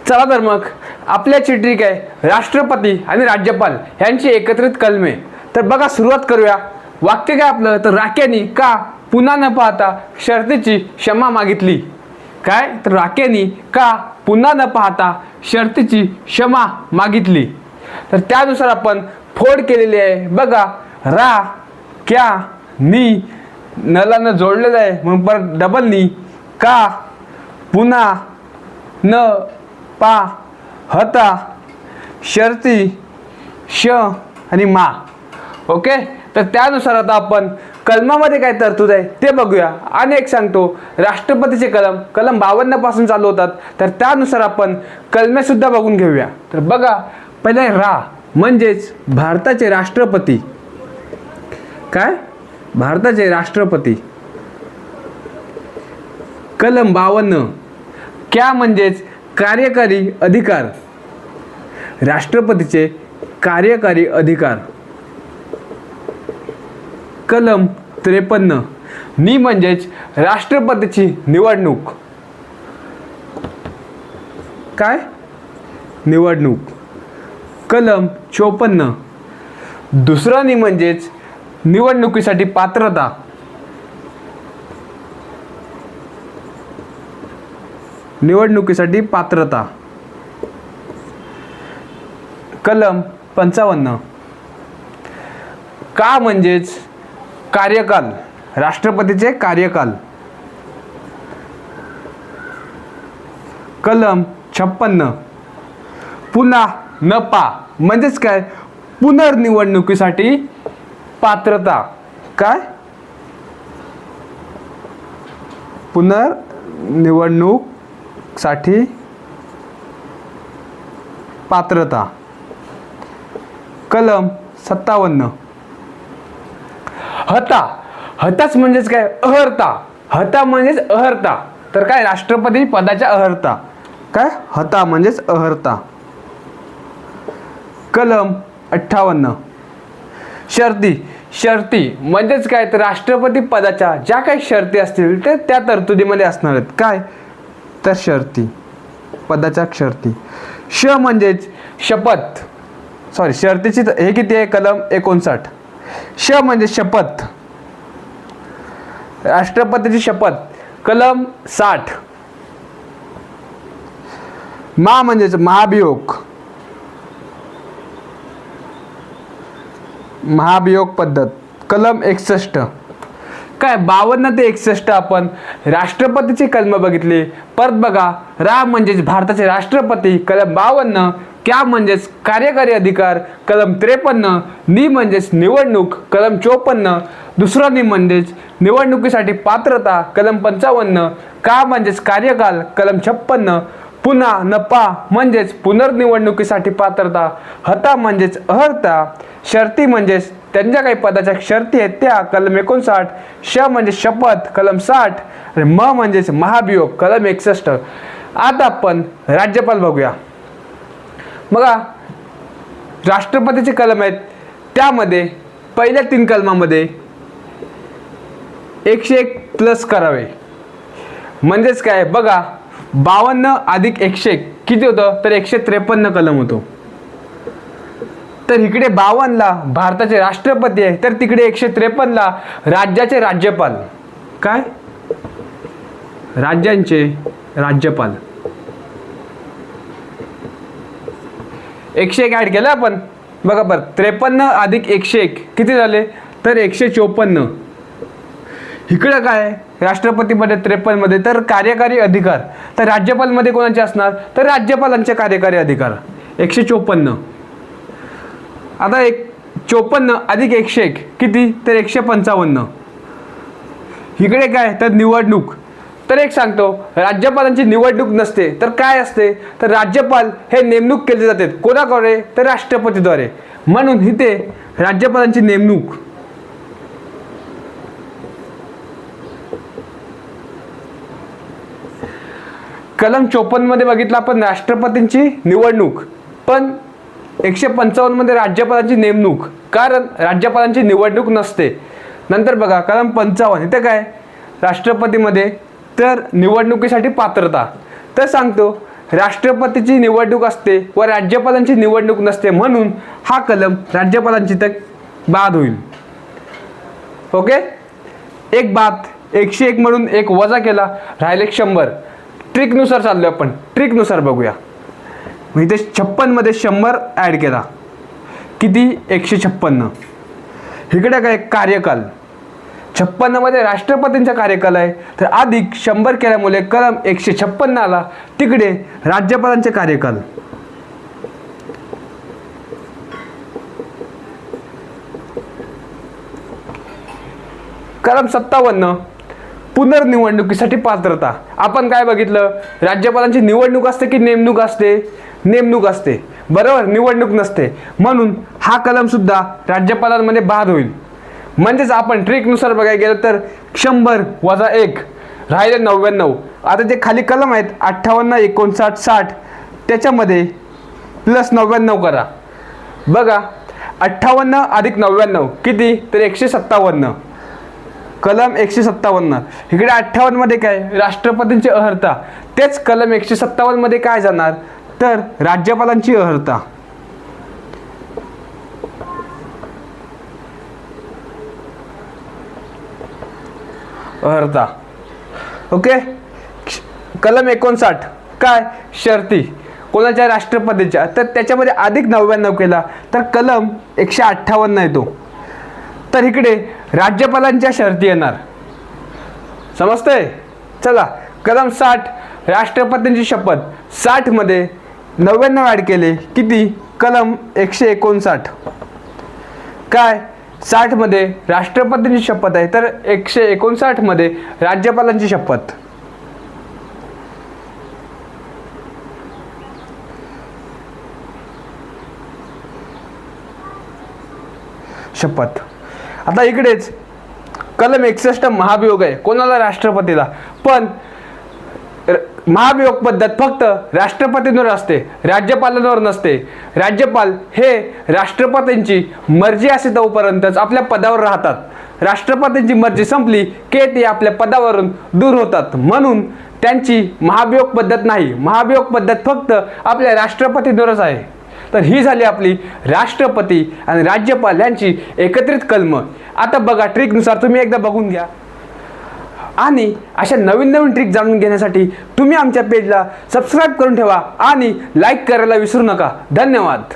चला तर मग आपल्याची ट्रिक आहे राष्ट्रपती आणि राज्यपाल यांची एकत्रित कलमे। तर बघा सुरुवात करूया। वाक्य काय आपलं, तर राक्यानी का पुन्हा न पाहता शर्तीची क्षमा मागितली। काय, तर राक्यानी का पुन्हा न पाहता शर्तीची क्षमा मागितली। तर त्यानुसार आपण फोड केलेली आहे। बघा रा क्या नी नला न जोडलेलं आहे म्हणून परत डबल नी का पुन्हा न पाहता शर्ती श आणि मा। ओके, तर त्यानुसार आता आपण कलमामध्ये काय तरतूद आहे ते बघूया। आणि एक सांगतो, राष्ट्रपतीचे कलम 52 पासून चालू होतात। तर त्यानुसार आपण कलमे सुद्धा बघून घेऊया। तर बघा पहिले रा म्हणजेच भारताचे राष्ट्रपती। काय, भारताचे राष्ट्रपती। कलम 52 क्या म्हणजेच कार्यकारी अधिकार, राष्ट्रपतीचे कार्यकारी अधिकार। कलम 53 नी म्हणजेच राष्ट्रपतीची निवडणूक। काय, निवडणूक। कलम 54 दुसरा नी म्हणजेच निवडणुकीसाठी पात्रता। निवडणुकीसाठी पात्रता। कलम 55 का म्हणजेच कार्यकाल, राष्ट्रपतीचे कार्यकाल। कलम 56 पुन्हा न पा म्हणजेच काय, पुनर्निवडणुकीसाठी पात्रता। काय, पुनर्निवडणुकीसाठी पात्रता। कलम 57 हता, हताच म्हणजेच काय, अहर्ता। हता म्हणजेच अहर्ता। तर काय, राष्ट्रपती पदाच्या अहर्ता। काय, हता म्हणजेच अहर्ता। कलम 58 शर्ती, शर्ती म्हणजेच काय, तर राष्ट्रपती पदाच्या ज्या काही शर्ती असतील ते त्या तरतुदीमध्ये असणार आहेत। काय, तर शर्ती, पदाच्या शर्ती। श म्हणजेच शपथ, सॉरी शर्तीची हे किती आहे, कलम 59। श म्हणजे शपथ, राष्ट्रपतीची शपथ। कलम 60 मा म्हणजेच महाभियोग, महाभियोग पद्धत। कलम 61 काय, 52 ते 61 आपण राष्ट्रपतीची कलम बघितली। परत बघा रा म्हणजेच भारताचे राष्ट्रपती, कलम 52। क्या म्हणजेच कार्यकारी अधिकार, कलम 53। नी म्हणजेच निवडणूक, कलम 54। दुसरा नी म्हणजेच निवडणुकीसाठी पात्रता, कलम 55। का म्हणजेच कार्यकाल, कलम 56। पुन्हा न पा म्हणजेच पुनर्निवडणुकीसाठी पात्रता। हता म्हणजेच अहर्ता। शर्ती म्हणजेच त्यांच्या काही पदाच्या शर्ती आहेत त्या, कलम 59। श म्हणजे शपथ, कलम 60। आणि म म्हणजेच महाभियोग, कलम 61। आता आपण राज्यपाल बघूया। बघा राष्ट्रपतीचे कलम आहेत त्यामध्ये पहिल्या 3 कलमामध्ये 101 प्लस करावे म्हणजेच काय, बघा 52 अधिक 101 किती होतं, तर 153 कलम होतो। तर इकडे 52 ला भारताचे राष्ट्रपती आहे, तर तिकडे 153 ला राज्याचे राज्यपाल। काय, राज्यांचे राज्यपाल। 101 ऍड केलं आपण। बघा बरं 53 अधिक 101 किती झाले, तर 154। इकडे काय, राष्ट्रपतीमध्ये 53 मध्ये तर कार्यकारी अधिकार, तर राज्यपालमध्ये कोणाचे असणार, तर राज्यपालांचे कार्यकारी अधिकार 154। आता 54 अधिक 101 किती, तर 155। इकडे काय, तर निवडणूक। तर एक सांगतो, राज्यपालांची निवडणूक नसते तर काय असते, तर राज्यपाल हे नेमणूक केले जातात कोणाकडे, तर राष्ट्रपतीद्वारे। म्हणून इथे राज्यपालांची नेमणूक। कलम 54 मध्ये बघितलं आपण राष्ट्रपतींची निवडणूक, पण 155 मध्ये राज्यपालांची नेमणूक, कारण राज्यपालांची निवडणूक नसते। नंतर बघा कलम 55 इथे काय, राष्ट्रपतीमध्ये तर निवडणुकीसाठी पात्रता। तर सांगतो राष्ट्रपतीची निवडणूक असते व राज्यपालांची निवडणूक नसते, म्हणून हा कलम राज्यपालांची तर बाद होईल. ओके, एक बाद 101 म्हणून एक वजा केला, राहिले 100. ट्रिकनुसार चाललो आपण, ट्रिकनुसार बघूया. मग इथे 56 मध्ये 100 ॲड केला, किती 156. इकडे काय कार्यकाल 56 मध्ये राष्ट्रपतींचा कार्यकाल आहे, तर अधिक 100 केल्यामुळे कलम 156 आला. तिकडे राज्यपालांचे कार्यकाल कलम 57 पुनर्निवडणुकीसाठी पात्रता. आपण काय बघितलं, राज्यपालांची निवडणूक असते की नेमणूक असते? नेमणूक असते, बरोबर, निवडणूक नसते, म्हणून हा कलम सुद्धा राज्यपालांमध्ये बाद होईल. म्हणजेच आपण ट्रिकनुसार बघायला गेलं तर 100 वजा 1 राहिले 99. आता ते खाली कलम आहेत 58, 59, 60, त्याच्यामध्ये प्लस 99 करा. बघा 58 अधिक 99 किती, तर 157. कलम 157. इकडे 58 मध्ये काय, राष्ट्रपतींची अर्हता, तेच कलम 157 मध्ये काय जाणार, तर राज्यपालांची अर्हता. अर्हता. ओके, कलम 59 काय, शर्ती कोणाच्या, राष्ट्रपतीच्या, तर त्याच्यामध्ये अधिक 99 केला तर कलम 158 येतो. तर इकडे राज्यपालांच्या शर्ती येणार. समजतंय? चला, कलम 60 राष्ट्रपतींची शपथ. 60 मध्ये 99 ॲड केले, किती, कलम 159. काय, 60 मध्ये राष्ट्रपतींची शपथ आहे, तर 159 मध्ये राज्यपालांची शपथ. शपथ. आता इकडेच कलम 61 महाभियोग आहे, कोणाला, राष्ट्रपतीला. पण महाभियोग पद्धत फक्त राष्ट्रपतींवर असते, राज्यपालांवर नसते. राज्यपाल हे राष्ट्रपतींची मर्जी असे तोपर्यंतच आपल्या पदावर राहतात. राष्ट्रपतींची मर्जी संपली की ते आपल्या पदावरून दूर होतात, म्हणून त्यांची महाभियोग पद्धत नाही. महाभियोग पद्धत फक्त आपल्या राष्ट्रपतींवरच आहे. तर ही झाली आपली राष्ट्रपती आणि राज्यपाल यांची एकत्रित कलम. आता बघा, ट्रिकनुसार तुम्ही एकदा बघून घ्या, आणि अशा नवीन नवीन ट्रिक जाणून घेण्यासाठी तुम्ही आमच्या पेजला सबस्क्राईब करून ठेवा आणि लाईक करायला विसरू नका. धन्यवाद.